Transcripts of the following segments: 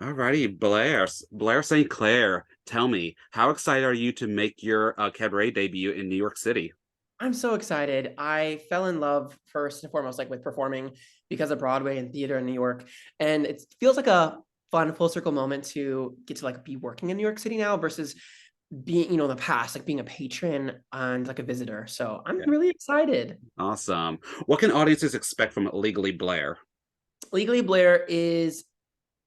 Alrighty, Blair St. Clair, tell me, how excited are you to make your cabaret debut in New York City? I'm so excited. I fell in love first and foremost, like with performing because of Broadway and theater in New York. And it feels like a fun full circle moment to get to like be working in New York City now versus being, in the past, like being a patron and like a visitor. So I'm Yeah, really excited. awesome. What can audiences expect from Legally Blair? Legally Blair is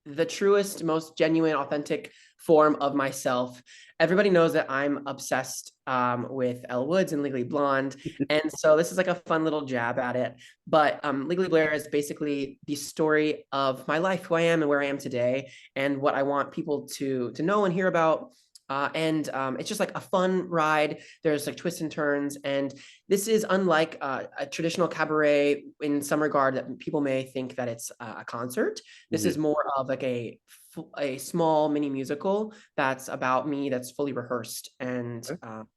the truest, most genuine, authentic form of myself. Everybody knows that I'm obsessed with Elle Woods and Legally Blonde. And so this is like a fun little jab at it. But Legally Blair is basically the story of my life, who I am and where I am today, and what I want people to know and hear about. And it's just like a fun ride. There's like twists and turns. And this is unlike a traditional cabaret in some regard that people may think that it's a concert. This Mhm. is more of like a small mini musical that's about me, that's fully rehearsed, and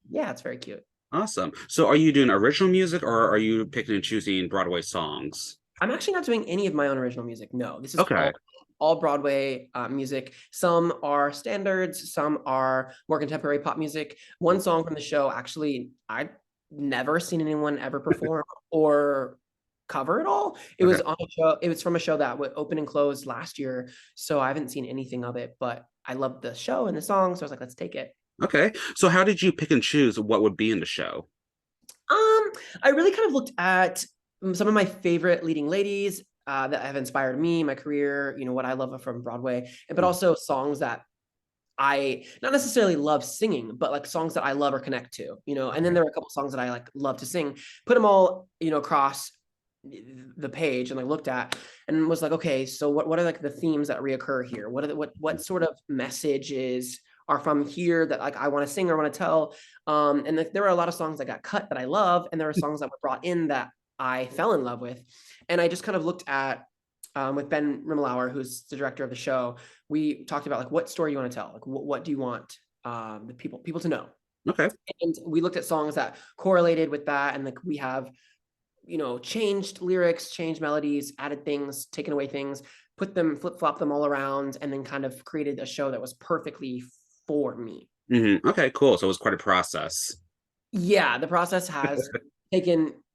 yeah, it's very cute. Awesome. So are you doing original music or are you picking and choosing Broadway songs? I'm actually not doing any of my own original music. No, this is Okay. all Broadway music. Some are standards, some are more contemporary pop music. One song from the show, actually, I've never seen anyone ever perform or cover at all. It Okay. was on a show. It was from a show that would open and close last year, so I haven't seen anything of it. But I loved the show and the song, so I was like, let's take it. Okay. So how did you pick and choose what would be in the show? Um, I really kind of looked at some of my favorite leading ladies that have inspired me, my career, what I love from Broadway, but also songs that I not necessarily love singing, but like songs that I love or connect to, and then Okay. there are a couple songs that I like love to sing, put them all, across the page and I looked at and was like, okay, so what are like the themes that reoccur here? What sort of messages are from here that like I want to sing or want to tell? And there were a lot of songs that got cut that I love, and there were songs that were brought in that I fell in love with. And I just kind of looked at with Ben Rimmelauer, who's the director of the show. We talked about like what story you want to tell, like what do you want the people to know, Okay. and we looked at songs that correlated with that, and like we have changed lyrics, changed melodies, added things, taken away things, put them, flip flop them all around, and then kind of created a show that was perfectly for me. Okay, cool. So it was quite a process. Yeah, the process has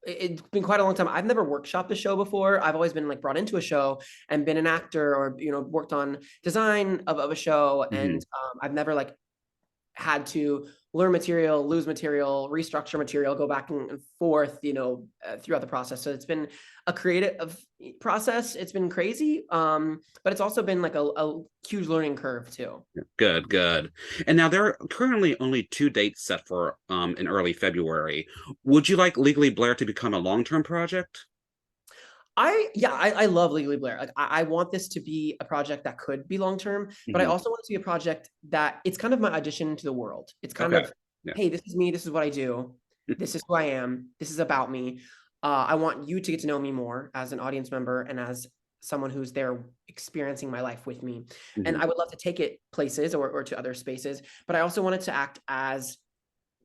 it's been quite a long time. I've never workshopped a show before. I've always been like brought into a show and been an actor or, worked on design of a show. And Mhm. I've never like had to learn material, lose material, restructure material, go back and forth, throughout the process. So it's been a creative process. It's been crazy, but it's also been like a huge learning curve too. Good, good. And now there are currently only two dates set for in early February. Would you like Legally Blair to become a long-term project? I love Legally Blair. Like I want this to be a project that could be long term, but I Mhm. also want it to be a project that it's kind of my audition to the world. It's kind Okay. of, Yeah. hey, this is me, this is what I do, this is who I am, this is about me. I want you to get to know me more as an audience member and as someone who's there experiencing my life with me. And Mhm. I would love to take it places or to other spaces, but I also want it to act as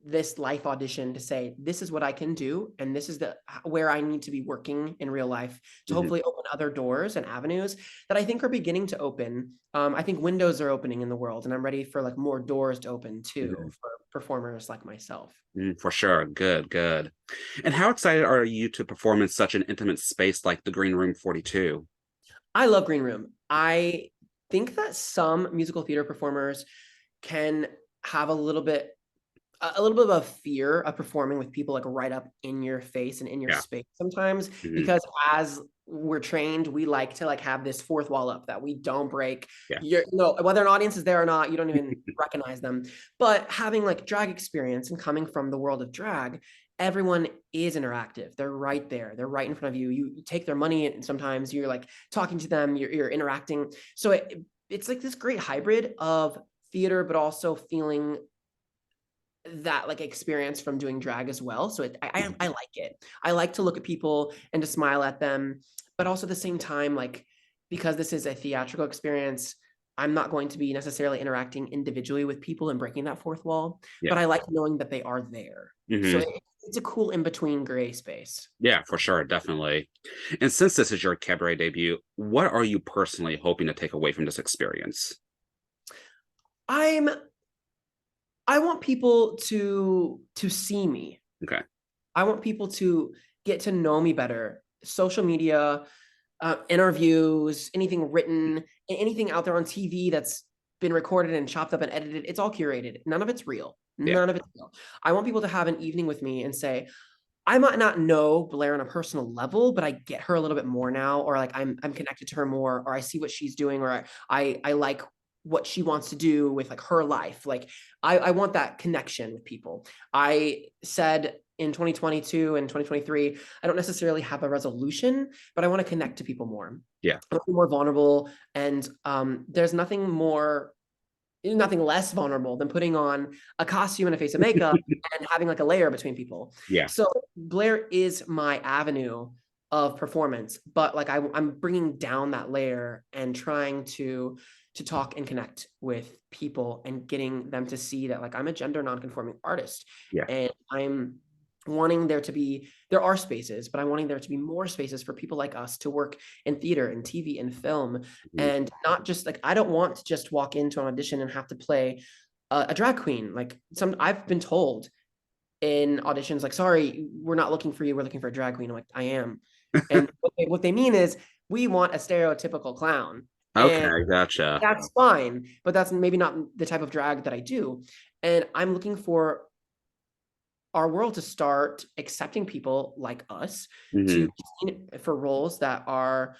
this life audition to say this is what I can do and this is the where I need to be working in real life to Mhm. hopefully open other doors and avenues that I think are beginning to open. I think windows are opening in the world, and I'm ready for like more doors to open too Mhm. for performers like myself. For sure. Good, good. And how excited are you to perform in such an intimate space like the Green Room 42? I love Green Room. I think that some musical theater performers can have a little bit of a fear of performing with people like right up in your face and in your Yeah. space sometimes, Mhm. because as we're trained, we like to like have this fourth wall up that we don't break. Yeah. Whether an audience is there or not, you don't even recognize them. But having like drag experience and coming from the world of drag, everyone is interactive. They're right there. They're right in front of you. You take their money and sometimes you're like talking to them, you're interacting. So it's like this great hybrid of theater, but also feeling that like experience from doing drag as well. So I like it. I like to look at people and to smile at them, but also at the same time, like because this is a theatrical experience, I'm not going to be necessarily interacting individually with people and breaking that fourth wall, Yeah. but I like knowing that they are there. So Hmm. it's a cool in-between gray space. Yeah, for sure, definitely. And since this is your cabaret debut, what are you personally hoping to take away from this experience? I'm I want people to see me. Okay. I want people to get to know me better. Social media, interviews, anything written, anything out there on TV that's been recorded and chopped up and edited, it's all curated. None of it's real. Yeah. None of it's real. I want people to have an evening with me and say, I might not know Blair on a personal level, but I get her a little bit more now, or like I'm connected to her more, or I see what she's doing, or I like what she wants to do with like her life. Like I want that connection with people. I said in 2022 and 2023, I don't necessarily have a resolution, but I want to connect to people more. Yeah. I want to be more vulnerable. And there's nothing less vulnerable than putting on a costume and a face of makeup and having like a layer between people. Yeah. So Blair is my avenue of performance, but like I'm bringing down that layer and trying to talk and connect with people and getting them to see that like I'm a gender nonconforming artist, Yeah. and I'm wanting there are spaces, but I'm wanting there to be more spaces for people like us to work in theater and TV and film, Mhm. and not just like, I don't want to just walk into an audition and have to play a drag queen. Like I've been told in auditions, like, sorry, we're not looking for you, we're looking for a drag queen. I'm like, I am. And what they mean is, we want a stereotypical clown. And Okay, gotcha. that's fine, but that's maybe not the type of drag that I do. And I'm looking for our world to start accepting people like us to Hmm. be seen for roles that are,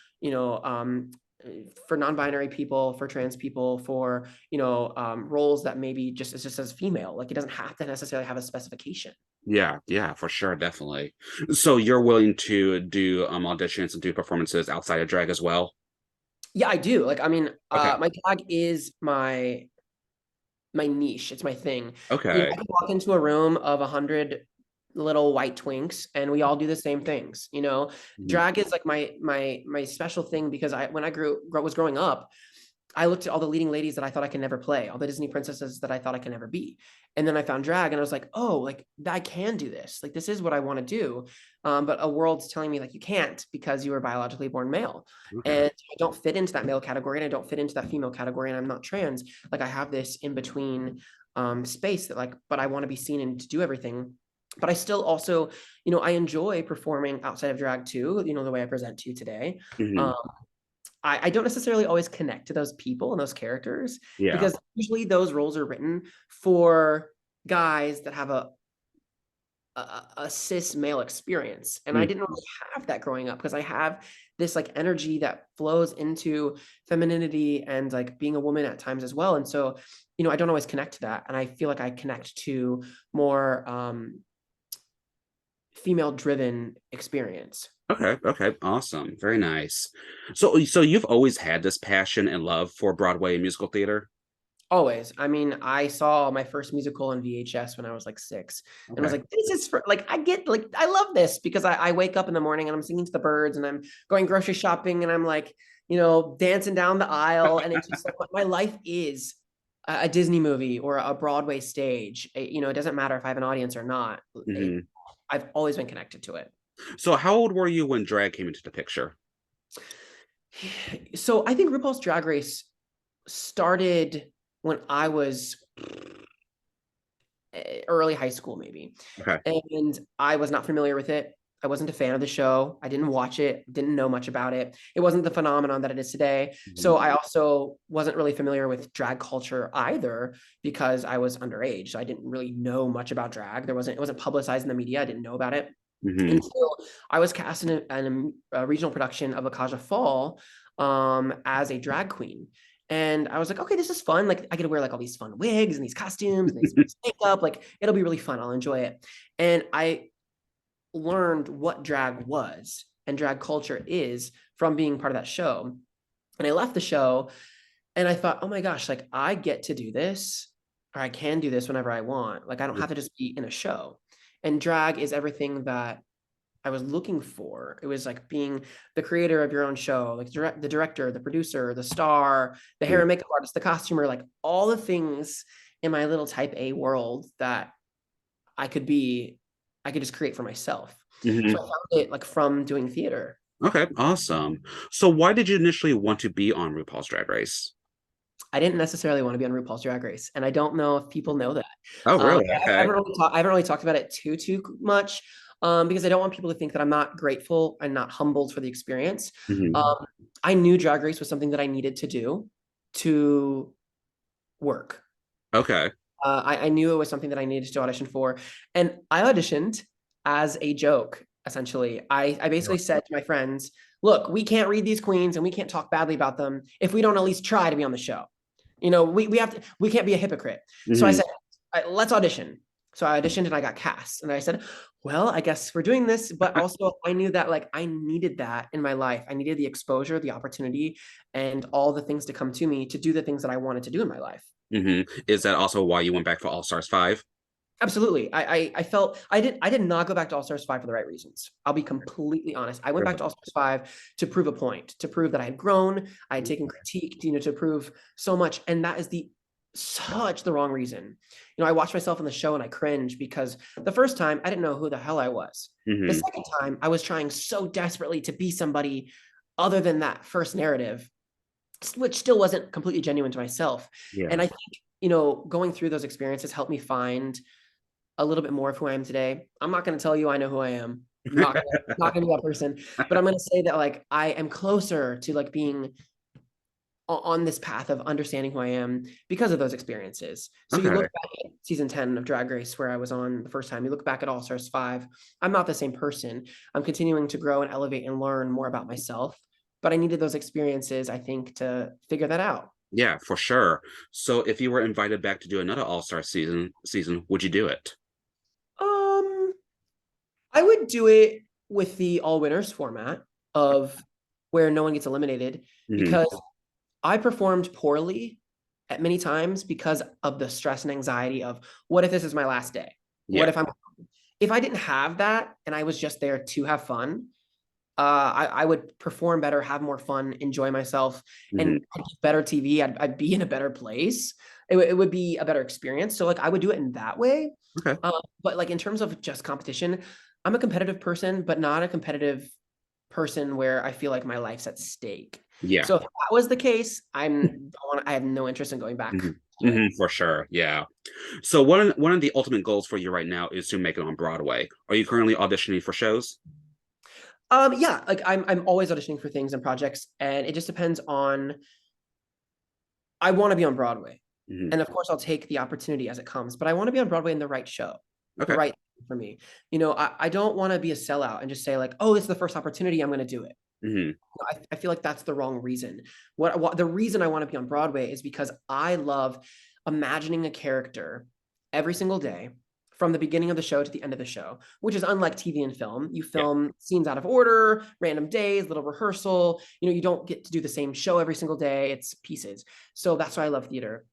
for non-binary people, for trans people, for roles that maybe just as female. Like, it doesn't have to necessarily have a specification. Yeah, yeah, for sure, definitely. So you're willing to do auditions and do performances outside of drag as well? Yeah, I do. Like, I mean, Okay. my drag is my niche. It's my thing. I Okay. can walk into a room of 100 little white twinks and we all do the same things. Mhm. Drag is like my special thing, because when I was growing up, I looked at all the leading ladies that I thought I could never play, all the Disney princesses that I thought I could never be. And then I found drag and I was like, oh, like I can do this. Like, this is what I want to do. But a world's telling me like, you can't, because you were biologically born male. Okay. And I don't fit into that male category, and I don't fit into that female category, and I'm not trans. Like, I have this in between space that, like, but I want to be seen and to do everything. But I still also, I enjoy performing outside of drag too, the way I present to you today. Hmm. Um, I don't necessarily always connect to those people and those characters, Yeah. because usually those roles are written for guys that have a cis male experience. And I Mm. didn't really have that growing up, because I have this like energy that flows into femininity and like being a woman at times as well. And so, I don't always connect to that. And I feel like I connect to more female driven experience. Okay. Okay. Awesome. Very nice. So you've always had this passion and love for Broadway and musical theater? Always. I mean, I saw my first musical on VHS when I was like 6. And I was Okay. like, this is for like, I love this, because I wake up in the morning and I'm singing to the birds and I'm going grocery shopping and I'm like, dancing down the aisle. And it's just like, what my life is a Disney movie or a Broadway stage. It doesn't matter if I have an audience or not. Hmm. I've always been connected to it. So how old were you when drag came into the picture? So I think RuPaul's Drag Race started when I was early high school, maybe. Okay. And I was not familiar with it. I wasn't a fan of the show. I didn't watch it, didn't know much about it. It wasn't the phenomenon that it is today. Hmm. So I also wasn't really familiar with drag culture either, because I was underage. So I didn't really know much about drag. It wasn't publicized in the media. I didn't know about it Hmm. until I was cast in a regional production of Akaja Fall as a drag queen. And I was like, okay, this is fun. Like, I get to wear like all these fun wigs and these costumes and these makeup. Like, it'll be really fun. I'll enjoy it. And I learned what drag was and drag culture is from being part of that show. And I left the show and I thought, oh my gosh, like, I get to do this, or I can do this whenever I want. Like, I don't have to just be in a show. And drag is everything that I was looking for. It was like being the creator of your own show, like the director, the producer, the star, the hair Yeah. and makeup artist, the costumer, like all the things in my little type A world that I could be I could just create for myself. So I Hmm. found it like from doing theater. Okay, awesome. So why did you initially want to be on RuPaul's Drag Race? I didn't necessarily want to be on RuPaul's Drag Race, and I don't know if people know that. Oh, really? I Okay. haven't really talked about it too much, because I don't want people to think that I'm not grateful and not humbled for the experience. Hmm. Um, I knew Drag Race was something that I needed to do to work. Okay. I knew it was something that I needed to audition for, and I auditioned as a joke. Essentially, I basically said to my friends, "Look, we can't read these queens, and we can't talk badly about them if we don't at least try to be on the show. You know, we have to. We can't be a hypocrite." So I Hmm. said, "Let's audition." So I auditioned and I got cast, and I said, "Well, I guess we're doing this." But also, I knew that like I needed that in my life. I needed the exposure, the opportunity, and all the things to come to me to do the things that I wanted to do in my life. Hmm. Is that also why you went back for All Stars 5? Absolutely. I felt I did not go back to All Stars 5 for the right reasons. I'll be completely honest. I went back to All Stars 5 to prove a point, to prove that I had grown, I had taken critique, to prove so much. And that is such the wrong reason. I watched myself in the show and I cringe because the first time I didn't know who the hell I was. The Hmm. second time I was trying so desperately to be somebody other than that first narrative, which still wasn't completely genuine to myself. Yeah. And I think, going through those experiences helped me find a little bit more of who I am today. I'm not going to tell you I know who I am. I'm not gonna be that person, but I'm gonna say that like I am closer to like being on this path of understanding who I am because of those experiences. So you look Okay. back at season 10 of Drag Race where I was on the first time, you look back at All Stars 5, I'm not the same person. I'm continuing to grow and elevate and learn more about myself, but I needed those experiences, I think, to figure that out. Yeah, for sure. So if you were invited back to do another All-Star would you do it? Um, I would do it with the all winners format of where no one gets eliminated Hmm. because I performed poorly at many times because of the stress and anxiety of what if this is my last day? What Yeah. if I didn't have that and I was just there to have fun? I would perform better, have more fun, enjoy myself, Hmm. and I'd get better TV. I'd be in a better place. It would be a better experience. So like I would do it in that way. Okay. But like in terms of just competition, I'm a competitive person, but not a competitive person where I feel like my life's at stake. Yeah. So if that was the case, I have no interest in going back Hmm. to it. For sure. Yeah. So one of the ultimate goals for you right now is to make it on Broadway. Are you currently auditioning for shows? Yeah, like I'm always auditioning for things and projects, and it just depends on. I want to be on Broadway, Hmm. and of course I'll take the opportunity as it comes. But I want to be on Broadway in the right show, the Okay. right thing for me. I don't want to be a sellout and just say like, oh, this is the first opportunity, I'm going to do it. Hmm. I feel like that's the wrong reason. What the reason I want to be on Broadway is because I love imagining a character every single day from the beginning of the show to the end of the show, which is unlike TV and film. You Yeah. film scenes out of order, random days, little rehearsal. You don't get to do the same show every single day. It's pieces. So that's why I love theater.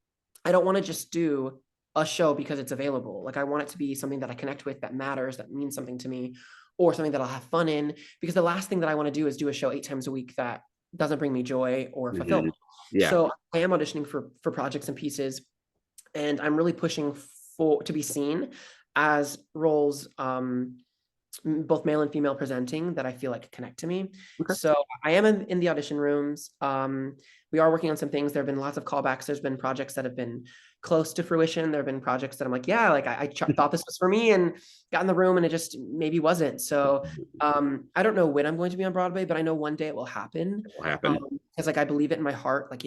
I don't want to just do a show because it's available. Like I want it to be something that I connect with, that matters, that means something to me, or something that I'll have fun in. Because the last thing that I want to do is do a show 8 times a week that doesn't bring me joy or Hmm. fulfillment. Yeah. So I am auditioning for projects and pieces, and I'm really pushing for to be seen as roles, both male and female presenting, that I feel like connect to me. Okay. So I am in the audition rooms. We are working on some things. There have been lots of callbacks. There's been projects that have been close to fruition. There have been projects that I'm like, yeah, like I thought this was for me and got in the room and it just maybe wasn't. So I don't know when I'm going to be on Broadway, but I know one day it will happen. It will happen. Because like I believe it in my heart, like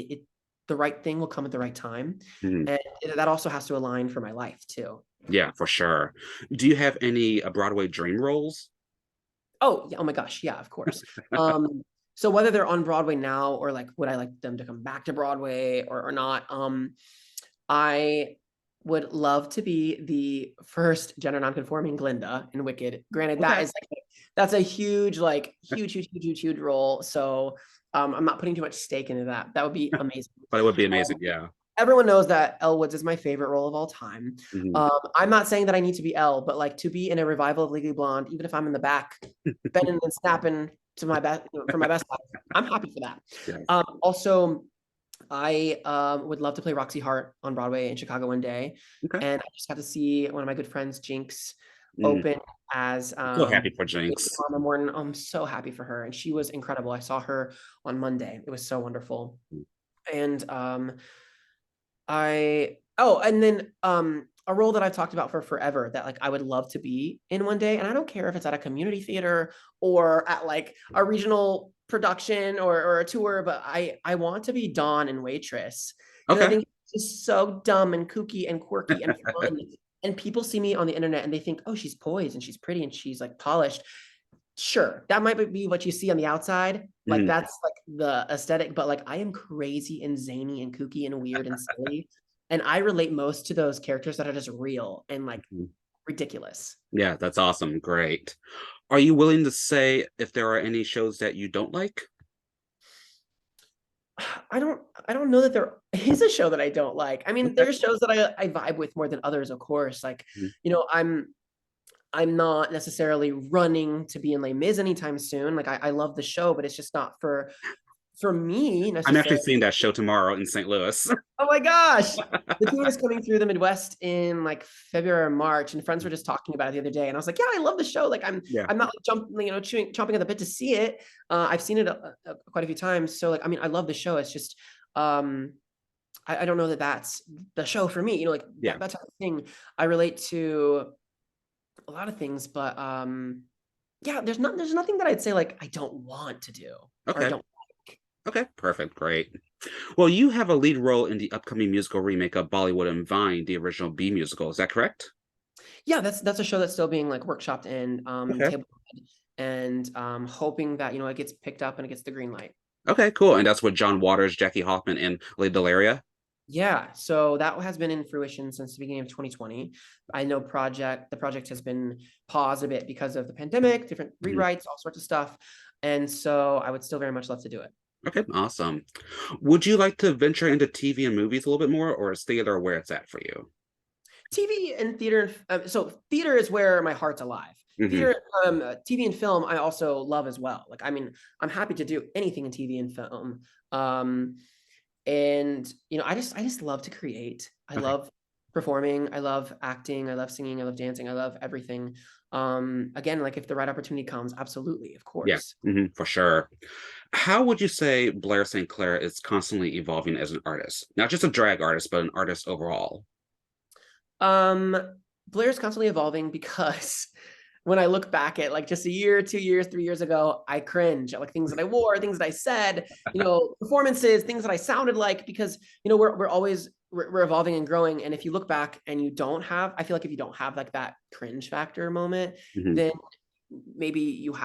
the right thing will come at the right time. Hmm. And that also has to align for my life too. Yeah, for sure. Do you have any Broadway dream roles? Oh, yeah, oh my gosh, yeah, of course. So whether they're on Broadway now or like would I like them to come back to Broadway or not, I would love to be the first gender nonconforming Glinda in Wicked. Granted, that Okay. is like that's a huge, like huge role. So I'm not putting too much stake into that. That would be amazing. But it would be Um, amazing. Yeah. Everyone knows that Elle Woods is my favorite role of all time. Hmm. I'm not saying that I need to be Elle, but like to be in a revival of Legally Blonde, even if I'm in the back, bending and snapping to my best for my best life, I'm happy for that. Yes. Also, I would love to play Roxy Hart on Broadway in Chicago one day, Okay. and I just got to see one of my good friends, Jinx, Mm. opened as So happy for Jinx. on the morning. I'm so happy for her, and she was incredible. I saw her on Monday. It was so wonderful. And and then a role that I've talked about for forever that like I would love to be in one day, and I don't care if it's at a community theater or at like a regional production or a tour, but I want to be Dawn and Waitress because I Okay. think it's just so dumb and kooky and quirky and fun. And people see me on the internet and they think, oh, she's poised and she's pretty and she's like polished. Sure, that might be what you see on the outside. Like Mhm. that's like the aesthetic, but like I am crazy and zany and kooky and weird and silly. And I relate most to those characters that are just real and like Mhm. ridiculous. Yeah, that's awesome. Great. Are you willing to say if there are any shows that you don't like? I don't know that there is a show that I don't like. I mean, Okay. there's shows that I vibe with more than others, of course. Like, Mhm. I'm not necessarily running to be in Les Mis anytime soon. Like I love the show, but it's just not for me I'm actually necessarily. seeing that show tomorrow in St. Louis. Oh my gosh. The tour is coming through the Midwest in like February or March, and friends were just talking about it the other day. And I was like, yeah, I love the show. Like Yeah. I'm not like chomping at the bit to see it. I've seen it quite a few times. So like, I mean, I love the show. It's just, I don't know that that's the show for me, like Yeah. that type of thing. I relate to a lot of things, but yeah, there's nothing that I'd say like I don't want to do or I Okay. don't like. Okay. Perfect. Great. Well, you have a lead role in the upcoming musical remake of Bollywood and Vine, the original B musical. Is that correct? Yeah, that's a show that's still being like workshopped and Okay. table and hoping that it gets picked up and it gets the green light. Okay, cool. And that's with John Waters, Jackie Hoffman, and Lee Delaria. Yeah, so that has been in fruition since the beginning of 2020. I know the project has been paused a bit because of the pandemic, different Mhm. rewrites, all sorts of stuff. And so I would still very much love to do it. Okay, awesome. Would you like to venture into TV and movies a little bit more, or is theater where it's at for you? TV and theater. So theater is where my heart's alive. Hmm. Theater, TV and film, I also love as well. Like, I mean, I'm happy to do anything in TV and film. Um, and I just love to create. I Okay. love performing. I love acting. I love singing. I love dancing. I love everything. Again, like if the right opportunity comes, absolutely, of Yeah, course. for sure. How would you say Blair St. Clair is constantly evolving as an artist? Not just a drag artist, but an artist overall. Um, Blair's constantly evolving because when I look back at like just a year, 2 years, 3 years ago, I cringe at like things that I wore, things that I said, performances, things that I sounded like, because we're always we're evolving and growing. And if you look back and I feel like if you don't have like that cringe factor moment, Hmm. then maybe you're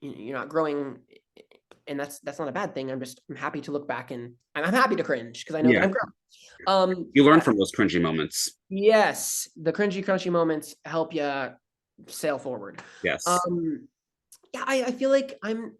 not growing, and that's not a bad thing. I'm happy to look back and I'm happy to cringe because I know that Yeah, I'm growing. you learn But from those cringy moments. yes, the cringy, crunchy moments help you sail forward. Yes. Um, yeah, I feel like I'm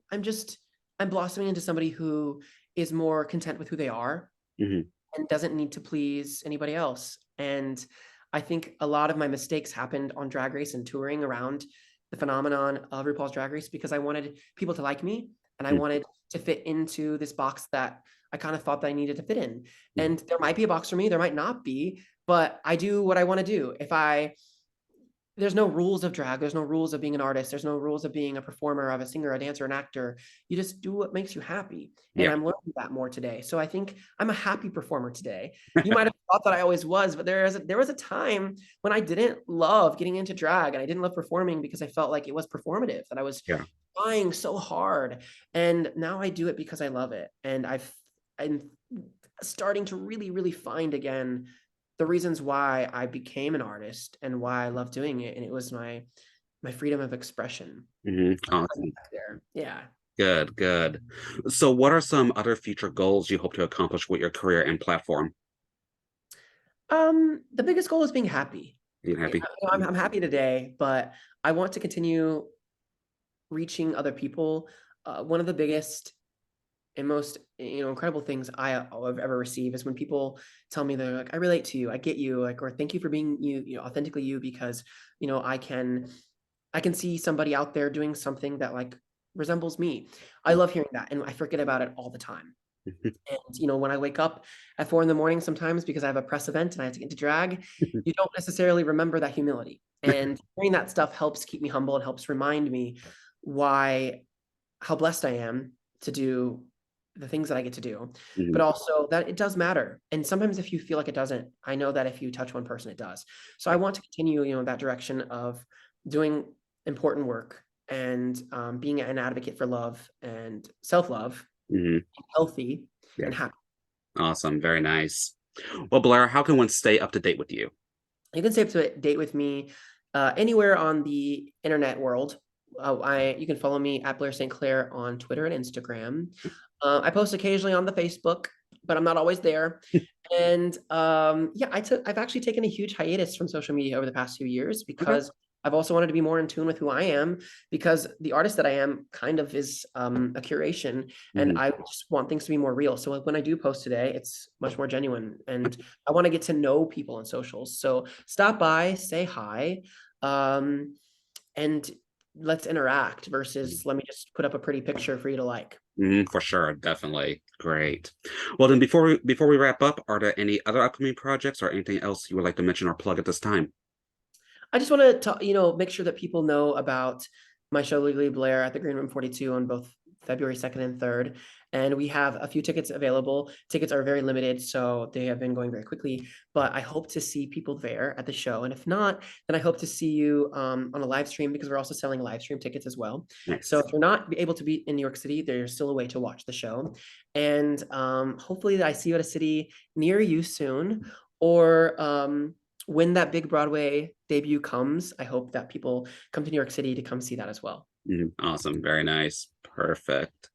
blossoming into somebody who is more content with who they are Hmm. and doesn't need to please anybody else. And I think a lot of my mistakes happened on Drag Race and touring around the phenomenon of RuPaul's Drag Race because I wanted people to like me and I wanted to fit into this box that I kind of thought that I needed to fit in. And there might be a box for me, there might not be, but I do what I want to do. There's no rules of drag. There's no rules of being an artist. There's no rules of being a performer, of a singer, a dancer, an actor. You just do what makes you happy. And Yeah. I'm learning that more today. So I think I'm a happy performer today. You might have thought that I always was, but there was a time when I didn't love getting into drag and I didn't love performing because I felt like it was performative, that I was Yeah. trying so hard. And now I do it because I love it. And I'm starting to really, really find again the reasons why I became an artist and why I love doing it. And it was my freedom of expression. Awesome. There. Yeah. Good, good. So, what are some other future goals you hope to accomplish with your career and platform? The biggest goal is being happy. Being Yeah, happy? I'm happy today, but I want to continue reaching other people. One of the biggest and most incredible things I've ever received is when people tell me they're like, I relate to you, I get you, like, or thank you for being you, authentically you, because I can see somebody out there doing something that like resembles me. I love hearing that, and I forget about it all the time. And, when I wake up at 4 in the morning, sometimes because I have a press event and I have to get into drag, you don't necessarily remember that humility. And hearing that stuff helps keep me humble and helps remind me how blessed I am to do the things that I get to do, but Mhm. also that it does matter. And sometimes if you feel like it doesn't, I know that if you touch one person, it does. So I want to continue, that direction of doing important work and being an advocate for love and self-love, Mhm. healthy Yeah. and happy. Awesome. Very nice. Well, Blair, how can one stay up to date with you? You can stay up to date with me anywhere on the internet world. You can follow me at Blair St. Clair on Twitter and Instagram. I post occasionally on the Facebook, but I'm not always there. And yeah, I've actually taken a huge hiatus from social media over the past few years Okay. because I've also wanted to be more in tune with who I am, because the artist that I am kind of is a curation, and Mhm. I just want things to be more real. So when I do post today, it's much more genuine, and I want to get to know people on socials. So stop by, say hi, um, and let's interact versus let me just put up a pretty picture for you to like. For sure, definitely. Great. Well, then before we wrap up, are there any other upcoming projects or anything else you would like to mention or plug at this time? I just want to, make sure that people know about my show Legally Blair at the Green Room 42 on both February 2nd and 3rd. And we have a few tickets available. Tickets are very limited, so they have been going very quickly. But I hope to see people there at the show. And if not, then I hope to see you on a live stream, because we're also selling live stream tickets as well. So Nice. if you're not able to be in New York City, there's still a way to watch the show. And hopefully I see you at a city near you soon, or when that big Broadway debut comes, I hope that people come to New York City to come see that as well. Awesome. Very nice. Perfect.